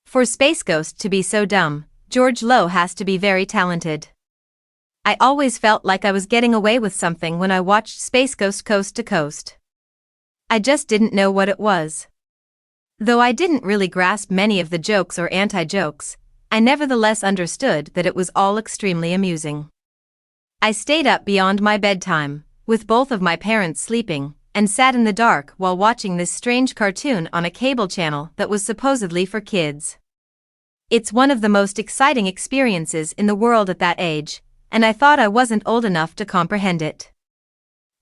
For Space Ghost to be so dumb, George Lowe has to be very talented. I always felt like I was getting away with something when I watched Space Ghost Coast to Coast. I just didn't know what it was. Though I didn't really grasp many of the jokes or anti-jokes, I nevertheless understood that it was all extremely amusing. I stayed up beyond my bedtime, with both of my parents sleeping, and sat in the dark while watching this strange cartoon on a cable channel that was supposedly for kids. It's one of the most exciting experiences in the world at that age, and I thought I wasn't old enough to comprehend it.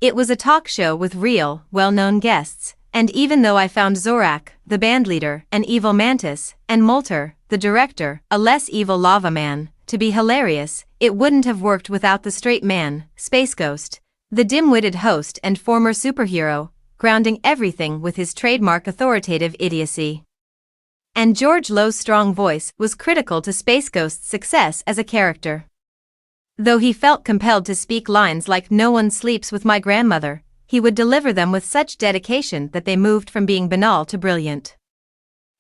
It was a talk show with real, well-known guests, and even though I found Zorak, the bandleader, an evil mantis, and Molter, the director, a less evil lava man, to be hilarious, it wouldn't have worked without the straight man, Space Ghost, the dim-witted host and former superhero, grounding everything with his trademark authoritative idiocy. And George Lowe's strong voice was critical to Space Ghost's success as a character. Though he felt compelled to speak lines like "no one sleeps with my grandmother," he would deliver them with such dedication that they moved from being banal to brilliant.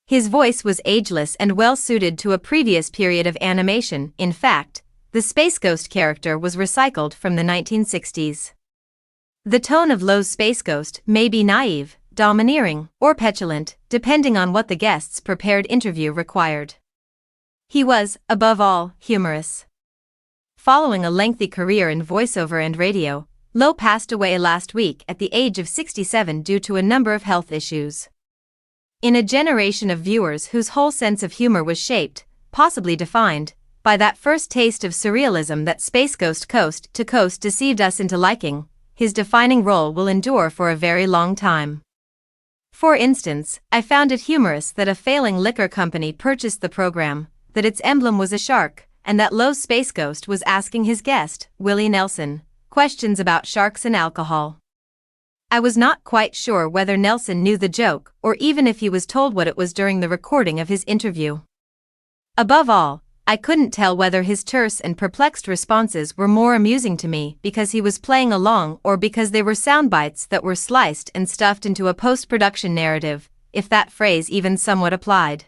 His voice was ageless and well-suited to a previous period of animation. In fact, the Space Ghost character was recycled from the 1960s. The tone of Lowe's Space Ghost may be naive, domineering, or petulant, depending on what the guest's prepared interview required. He was, above all, humorous. Following a lengthy career in voiceover and radio, Lowe passed away last week at the age of 67 due to a number of health issues. In a generation of viewers whose whole sense of humor was shaped, possibly defined, by that first taste of surrealism that Space Ghost Coast to Coast deceived us into liking, his defining role will endure for a very long time. For instance, I found it humorous that a failing liquor company purchased the program, that its emblem was a shark, and that Lowe's Space Ghost was asking his guest, Willie Nelson, questions about sharks and alcohol. I was not quite sure whether Nelson knew the joke or even if he was told what it was during the recording of his interview. Above all, I couldn't tell whether his terse and perplexed responses were more amusing to me because he was playing along or because they were sound bites that were sliced and stuffed into a post-production narrative, if that phrase even somewhat applied.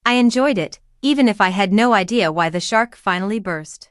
I enjoyed it, even if I had no idea why the shark finally burst.